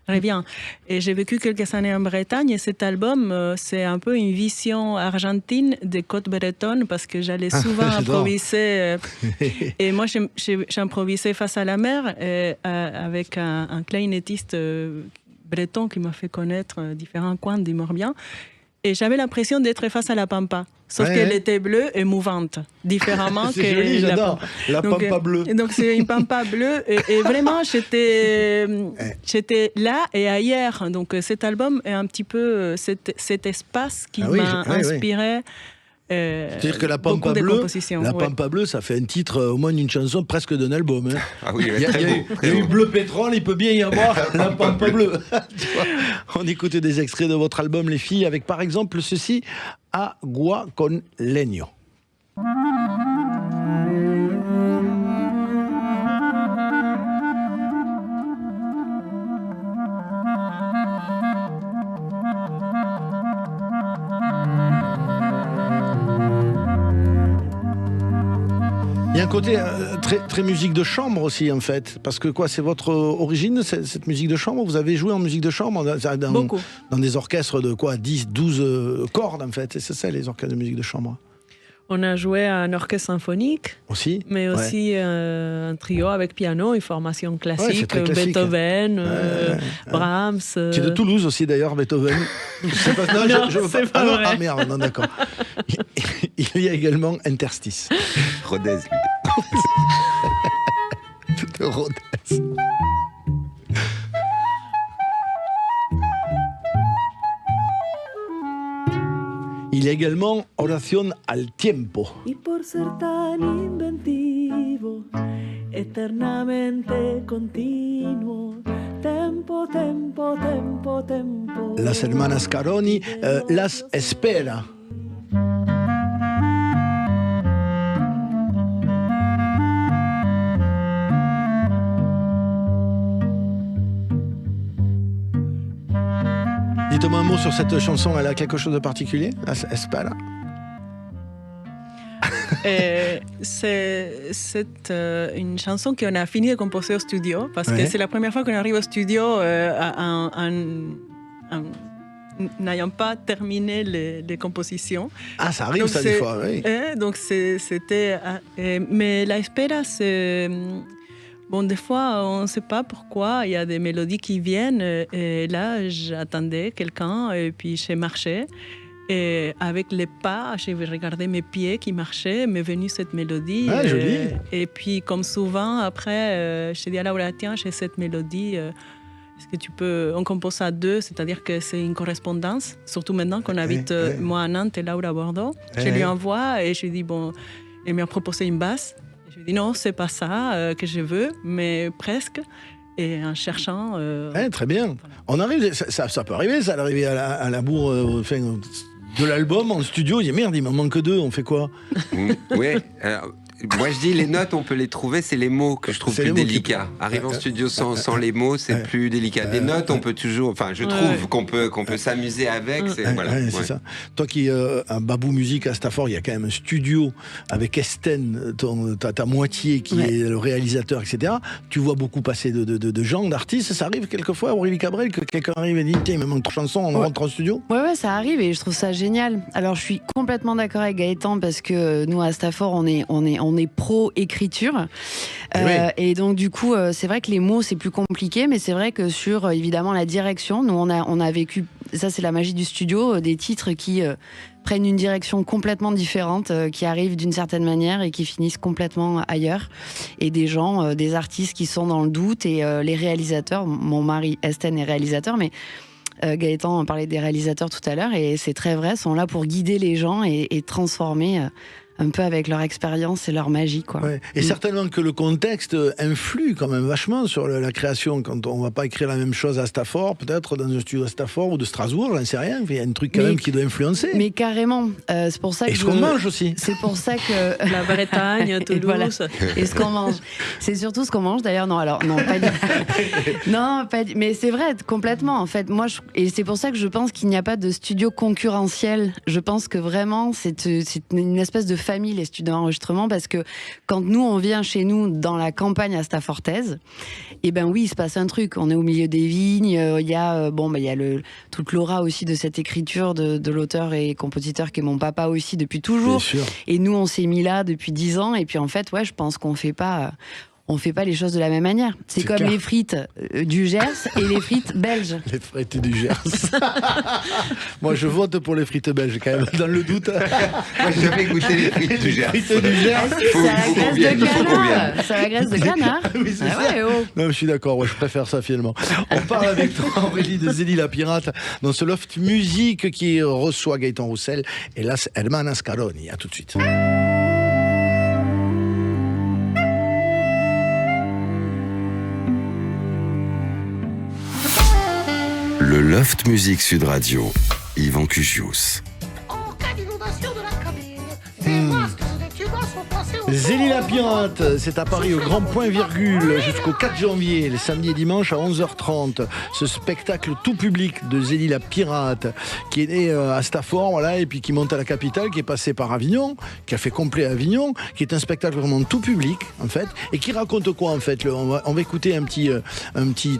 Speaker 8: revient. Et j'ai vécu quelques années en Bretagne et cet album, c'est un peu une vision argentine des côtes bretonnes parce que j'allais souvent improviser. Et moi, j'improvisais face à la mer avec un clarinettiste breton qui m'a fait connaître différents coins du Morbihan. Et j'avais l'impression d'être face à la pampa. Sauf qu'elle était bleue et mouvante, différemment que
Speaker 2: joli, j'adore. La pampa bleue.
Speaker 8: Donc c'est une pampa bleue. Et vraiment, j'étais là et ailleurs. Donc cet album est un petit peu cet espace qui m'a inspiré.
Speaker 2: C'est-à-dire que la pampa bleue, ça fait un titre, au moins une chanson presque d'un album. Hein.
Speaker 3: Ah oui,
Speaker 2: il y a eu Bleu Pétrole, il peut bien y avoir la pampa bleue. On écoute des extraits de votre album, les filles, avec par exemple ceci, Agua con leño. Il y a un côté très musique de chambre aussi, en fait. Parce que c'est votre origine, cette musique de chambre? Vous avez joué en musique de chambre dans des orchestres de 10, 12 cordes, en fait. C'est ça, les orchestres de musique de chambre.
Speaker 8: On a joué à un orchestre symphonique.
Speaker 2: Aussi.
Speaker 8: Mais aussi un trio avec piano, une formation classique, Beethoven, Brahms.
Speaker 2: Tu es de Toulouse aussi, d'ailleurs, Beethoven.
Speaker 8: C'est pas vrai.
Speaker 2: Ah merde, non, d'accord. Il y a également Interstice.
Speaker 3: Rodez, lui.
Speaker 2: De Rodez. Il y a également Oración al Tiempo.
Speaker 4: Y por ser tan inventivo, eternamente continuo, tempo, tempo, tempo, tempo.
Speaker 2: Las hermanas Caroni, Las Espera. Dites-moi un mot sur cette chanson, elle a quelque chose de particulier, Las Espera?
Speaker 8: C'est une chanson qu'on a fini de composer au studio, parce que c'est la première fois qu'on arrive au studio n'ayant pas terminé les compositions.
Speaker 2: Ah, ça arrive, donc ça, des fois, oui.
Speaker 8: Donc c'était... mais La Espera, c'est... Bon, des fois, on ne sait pas pourquoi, il y a des mélodies qui viennent, et là, j'attendais quelqu'un, et puis j'ai marché, et avec les pas, j'ai regardé mes pieds qui marchaient, m'est venue cette mélodie.
Speaker 2: Ah, joli.
Speaker 8: Et puis, comme souvent, après, j'ai dit à Laura, tiens, j'ai cette mélodie, est-ce que tu peux... On compose à deux, c'est-à-dire que c'est une correspondance, surtout maintenant qu'on habite, moi à Nantes et Laura à Bordeaux. Je lui envoie, et je lui dis, bon, elle m'a proposé une basse. Je lui dis non, c'est pas ça que je veux, mais presque. et en cherchant.
Speaker 2: Très bien. On arrive, ça peut arriver, ça d'arriver à la bourre de l'album en studio. Il dit merde, il m'en manque 2, on fait quoi?
Speaker 3: Oui. Moi je dis les notes on peut les trouver, c'est les mots que je trouve plus délicats. Arriver en studio sans les mots c'est plus délicat. Des notes on peut toujours, enfin je trouve qu'on peut s'amuser avec. C'est
Speaker 2: ça. Toi qui un Babou Musique à Stafford, il y a quand même un studio avec Esten, ta moitié qui est le réalisateur, etc. Tu vois beaucoup passer de gens, d'artistes. Ça arrive quelquefois, Aurélie Cabrel, que quelqu'un arrive et dit tiens il me manque 3 chansons, on rentre en studio.
Speaker 5: Ouais, ça arrive et je trouve ça génial. Alors je suis complètement d'accord avec Gaëtan parce que nous à Stafford on est pro écriture et donc du coup c'est vrai que les mots c'est plus compliqué, mais c'est vrai que sur évidemment la direction, nous on a vécu, ça c'est la magie du studio, des titres qui prennent une direction complètement différente, qui arrivent d'une certaine manière et qui finissent complètement ailleurs, et des gens, des artistes qui sont dans le doute, et les réalisateurs, mon mari Esten est réalisateur, mais Gaëtan parlait des réalisateurs tout à l'heure, et c'est très vrai, sont là pour guider les gens et transformer un peu avec leur expérience et leur magie, quoi.
Speaker 2: Ouais. Et certainement que le contexte influe quand même vachement sur la création. Quand on va pas écrire la même chose à Stafford, peut-être dans un studio à Stafford ou de Strasbourg, j'en sais rien. Il y a un truc quand même qui doit influencer.
Speaker 5: Mais carrément. C'est pour ça que.
Speaker 2: Et ce qu'on mange aussi.
Speaker 5: C'est pour ça que
Speaker 8: la Bretagne, Toulouse.
Speaker 5: Et, voilà. Et ce qu'on mange. C'est surtout ce qu'on mange. D'ailleurs, non, pas dit. Non, pas dit. Mais c'est vrai, complètement. En fait, moi, et c'est pour ça que je pense qu'il n'y a pas de studio concurrentiel. Je pense que vraiment, c'est une espèce de famille, les studios d'enregistrement, parce que quand nous on vient chez nous dans la campagne à Staffortaise, et ben oui, il se passe un truc, on est au milieu des vignes, il y a toute l'aura aussi de cette écriture de l'auteur et compositeur qui est mon papa aussi depuis toujours, et nous on s'est mis là depuis 10 ans, et puis en fait je pense qu'on fait pas les choses de la même manière. C'est comme clair. Les frites du Gers et les frites belges.
Speaker 2: Les frites du Gers. Moi, je vote pour les frites belges, quand même, dans le doute.
Speaker 3: Moi, j'ai jamais goûté les frites du Gers.
Speaker 2: Les frites du Gers.
Speaker 5: C'est la graisse de canard.
Speaker 2: Oui, c'est ça. Non, je suis d'accord, je préfère ça, finalement. On parle avec toi, Aurélie, de Zélie la Pirate, dans ce loft musique qui reçoit Gaëtan Roussel et Las Hermanas Caroni. À tout de suite.
Speaker 1: Le Loft Musique Sud Radio, Yvan Cugius.
Speaker 11: En cas d'inondation de la cabine, les masques des tubas sont placés au...
Speaker 2: Zélie la Pirate, c'est à Paris au Grand Point Virgule jusqu'au 4 janvier, les samedis et dimanches à 11h30. Ce spectacle tout public de Zélie la Pirate qui est né à Stafford, voilà, et puis qui monte à la capitale, qui est passé par Avignon, qui a fait complet à Avignon, qui est un spectacle vraiment tout public en fait, et qui raconte quoi en fait. On va écouter un petit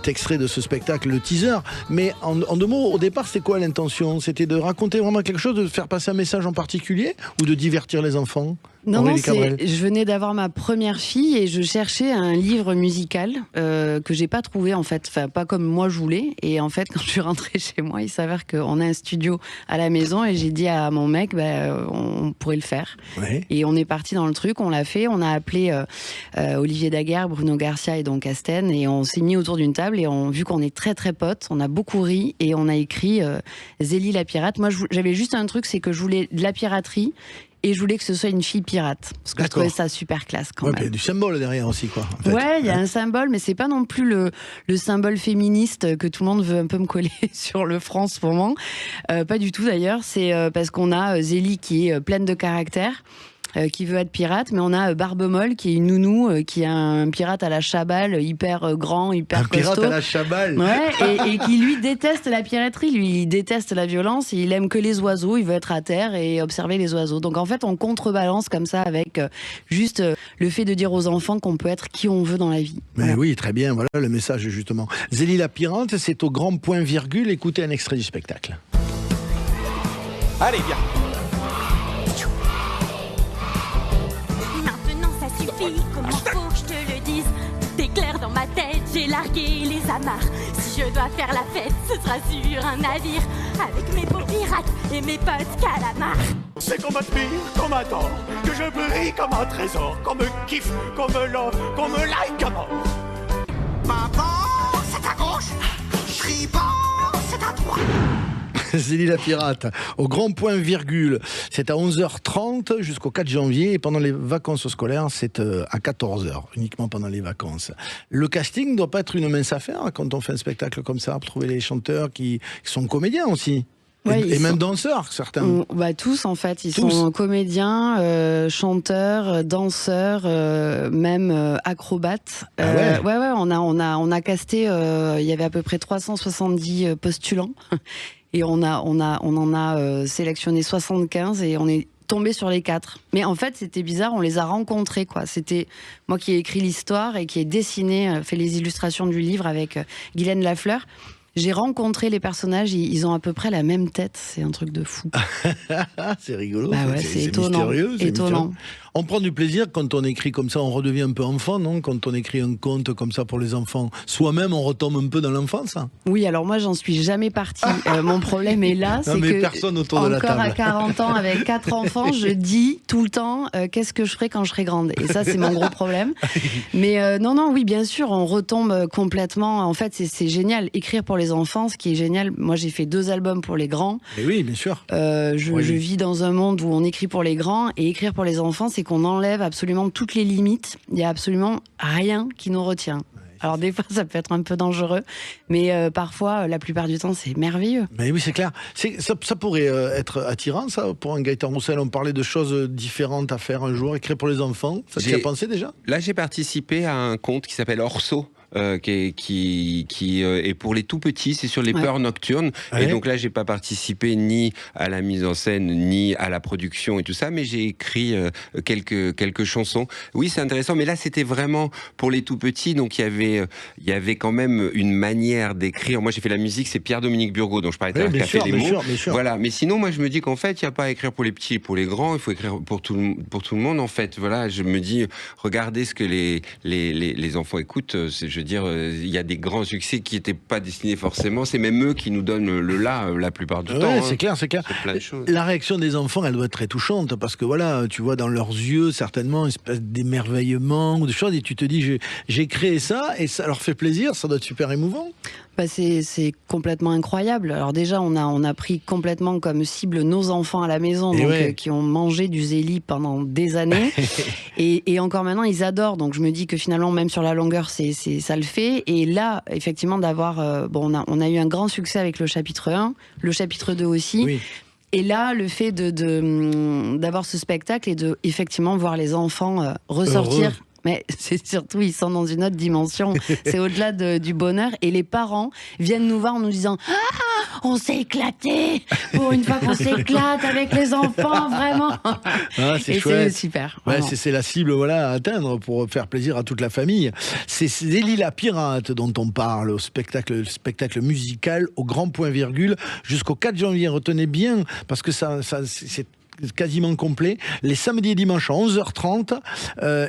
Speaker 2: extrait de ce spectacle, le teaser, mais en 2 mots, au départ c'était quoi l'intention? C'était de raconter vraiment quelque chose, de faire passer un message en particulier, ou de divertir les enfants?
Speaker 5: Non, je venais d'avoir ma première fille et je cherchais un livre musical que j'ai pas trouvé en fait, enfin pas comme moi je voulais. Et en fait, quand je suis rentrée chez moi, il s'avère qu'on a un studio à la maison et j'ai dit à mon mec, on pourrait le faire. Ouais. Et on est parti dans le truc, on l'a fait, on a appelé Olivier Daguerre, Bruno Garcia et donc Asten, et on s'est mis autour d'une table et vu qu'on est très très potes, on a beaucoup ri et on a écrit Zélie la Pirate. Moi, j'avais juste un truc, c'est que je voulais de la piraterie. Et je voulais que ce soit une fille pirate, parce que je trouvais ça super classe quand même.
Speaker 2: Il y a du symbole derrière aussi, quoi. En fait.
Speaker 5: Ouais, il y a un symbole, mais c'est pas non plus le symbole féministe que tout le monde veut un peu me coller sur le front en ce moment. Pas du tout d'ailleurs, c'est parce qu'on a Zélie qui est pleine de caractère, qui veut être pirate, mais on a Barbe-Molle qui est une nounou, qui est un pirate à la Chabal, hyper grand, hyper costaud.
Speaker 2: Un pirate à la Chabal.
Speaker 5: Ouais, et qui lui déteste la piraterie, lui il déteste la violence, et il aime que les oiseaux, il veut être à terre et observer les oiseaux. Donc en fait on contrebalance comme ça avec juste le fait de dire aux enfants qu'on peut être qui on veut dans la vie.
Speaker 2: Mais voilà. Oui, très bien, voilà le message justement. Zélie la Pirate, c'est au Grand Point Virgule, écoutez un extrait du spectacle.
Speaker 12: Allez, viens.
Speaker 10: Comment faut que je te le dise? Tout est clair dans ma tête, j'ai largué les amarres. Si je dois faire la fête, ce sera sur un navire, avec mes beaux pirates et mes potes calamars.
Speaker 12: C'est qu'on m'admire, qu'on m'adore, que je brille comme un trésor, qu'on me kiffe, qu'on me love, qu'on me like à mort.
Speaker 11: Maman, c'est à gauche, Tribord, c'est à droite.
Speaker 2: Zélie la pirate, au grand point virgule. C'est à 11h30 jusqu'au 4 janvier. Et pendant les vacances scolaires, c'est à 14h, uniquement pendant les vacances. Le casting ne doit pas être une mince affaire quand on fait un spectacle comme ça, pour trouver les chanteurs qui sont comédiens aussi.
Speaker 5: Ouais,
Speaker 2: et même danseurs, certains.
Speaker 5: Tous, en fait. Ils sont comédiens, chanteurs, danseurs, même acrobates. Ouais, on a casté, il y avait à peu près 370 postulants. Et on en a sélectionné 75 et on est tombé sur les 4. Mais en fait, c'était bizarre, on les a rencontrés, quoi. C'était moi qui ai écrit l'histoire et qui ai dessiné, fait les illustrations du livre avec Guylaine Lafleur. J'ai rencontré les personnages, ils ont à peu près la même tête, c'est un truc de fou.
Speaker 2: C'est rigolo,
Speaker 5: c'est étonnant.
Speaker 2: Mystérieux. On prend du plaisir quand on écrit comme ça, on redevient un peu enfant, non? Quand on écrit un conte comme ça pour les enfants, soi-même on retombe un peu dans l'enfance. Hein.
Speaker 5: Oui, alors moi j'en suis jamais partie. Mon problème est là, c'est que
Speaker 2: personne autour de la
Speaker 5: encore
Speaker 2: table.
Speaker 5: À 40 ans avec 4 enfants, je dis tout le temps qu'est-ce que je ferai quand je serai grande. Et ça c'est mon gros problème. Mais non, oui bien sûr, on retombe complètement. En fait c'est génial, écrire pour les enfants, ce qui est génial. Moi j'ai fait 2 albums pour les grands.
Speaker 2: Et oui, bien sûr.
Speaker 5: Je vis dans un monde où on écrit pour les grands et écrire pour les enfants, c'est qu'on enlève absolument toutes les limites. Il n'y a absolument rien qui nous retient. Alors des fois, ça peut être un peu dangereux, mais parfois, la plupart du temps, c'est merveilleux.
Speaker 2: Mais oui, c'est clair. Ça pourrait être attirant, ça, pour un Gaëtan Roussel. On parlait de choses différentes à faire un jour, écrire pour les enfants. Ça t'y a pensé déjà?
Speaker 3: Là, j'ai participé à un conte qui s'appelle Orso. Qui est pour les tout petits, c'est sur les peurs nocturnes. Et donc là, j'ai pas participé ni à la mise en scène, ni à la production et tout ça, mais j'ai écrit quelques chansons. Oui, c'est intéressant, mais là, c'était vraiment pour les tout petits, donc il y avait quand même une manière d'écrire. Moi, j'ai fait la musique, c'est Pierre-Dominique Burgot, dont je parlais tout à l'heure, qui a fait les mots. Voilà, mais sinon, moi, je me dis qu'en fait, il n'y a pas à écrire pour les petits et pour les grands, il faut écrire pour tout le monde, en fait. Voilà, je me dis, regardez ce que les enfants écoutent, je veux dire, il y a des grands succès qui n'étaient pas destinés forcément. C'est même eux qui nous donnent le là la plupart du temps.
Speaker 2: C'est clair, c'est clair.
Speaker 3: Plein de choses.
Speaker 2: La réaction des enfants, elle doit être très touchante parce que voilà, tu vois dans leurs yeux certainement une espèce d'émerveillement ou des choses et tu te dis j'ai créé ça et ça leur fait plaisir, ça doit être super émouvant.
Speaker 5: C'est complètement incroyable. Alors déjà, on a pris complètement comme cible nos enfants à la maison, donc, qui ont mangé du zélie pendant des années. et encore maintenant, ils adorent. Donc je me dis que finalement, même sur la longueur, ça le fait. Et là, effectivement, d'avoir... on a eu un grand succès avec le chapitre 1, le chapitre 2 aussi. Oui. Et là, le fait d'avoir ce spectacle et de, effectivement, voir les enfants ressortir... Heureux. Mais c'est surtout, ils sont dans une autre dimension. C'est au-delà du bonheur. Et les parents viennent nous voir en nous disant « Ah, on s'est éclaté. Pour une fois qu'on s'éclate avec les enfants, vraiment. »
Speaker 2: C'est
Speaker 5: chouette. C'est super.
Speaker 2: C'est la cible à atteindre pour faire plaisir à toute la famille. C'est Zélie la pirate dont on parle, le spectacle musical au grand point virgule jusqu'au 4 janvier. Retenez bien, parce que c'est quasiment complet, les samedis et dimanches à 11h30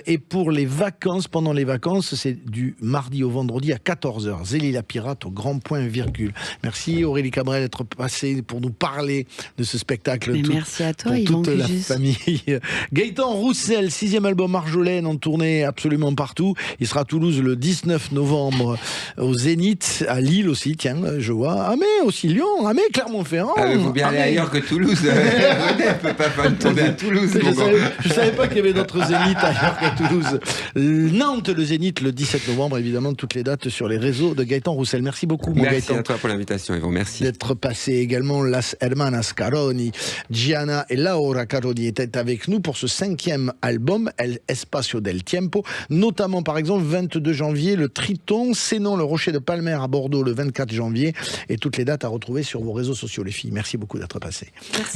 Speaker 2: et pour les vacances, pendant les vacances, c'est du mardi au vendredi à 14h. Zélie la pirate au grand point virgule. Merci Aurélie Cabrel d'être passée pour nous parler de ce spectacle.
Speaker 5: Merci à toi,
Speaker 2: pour toute la famille. Gaëtan Roussel, 6e album Marjolaine, en tournée absolument partout. Il sera à Toulouse le 19 novembre au Zénith, à Lille aussi, tiens, je vois. Ah mais aussi Lyon, Clermont-Ferrand.
Speaker 3: Il faut bien aller ailleurs que Toulouse. Pas tourner à Toulouse.
Speaker 2: Je savais pas qu'il y avait d'autres zéniths ailleurs qu'à Toulouse. Nantes, le Zénith, le 17 novembre, évidemment, toutes les dates sur les réseaux de Gaëtan Roussel. Merci beaucoup, mon
Speaker 3: Merci
Speaker 2: Gaëtan.
Speaker 3: à toi pour l'invitation, Yvon, merci.
Speaker 2: D'être passé également. Las Hermanas Caroni, Gianna et Laura Caroni étaient avec nous pour ce 5e album, El Espacio del Tiempo, notamment, par exemple, 22 janvier, le Triton, Sénon, le Rocher de Palmer à Bordeaux, le 24 janvier, et toutes les dates à retrouver sur vos réseaux sociaux, les filles. Merci beaucoup d'être passé.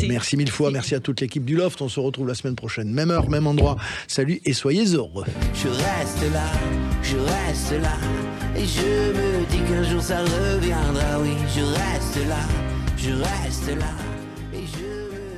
Speaker 2: Merci mille fois, merci à toute l'équipe du Loft. On se retrouve la semaine prochaine, même heure, même endroit. Salut et soyez heureux.
Speaker 7: Je reste là, et je me dis qu'un jour ça reviendra. Oui, je reste là, et je me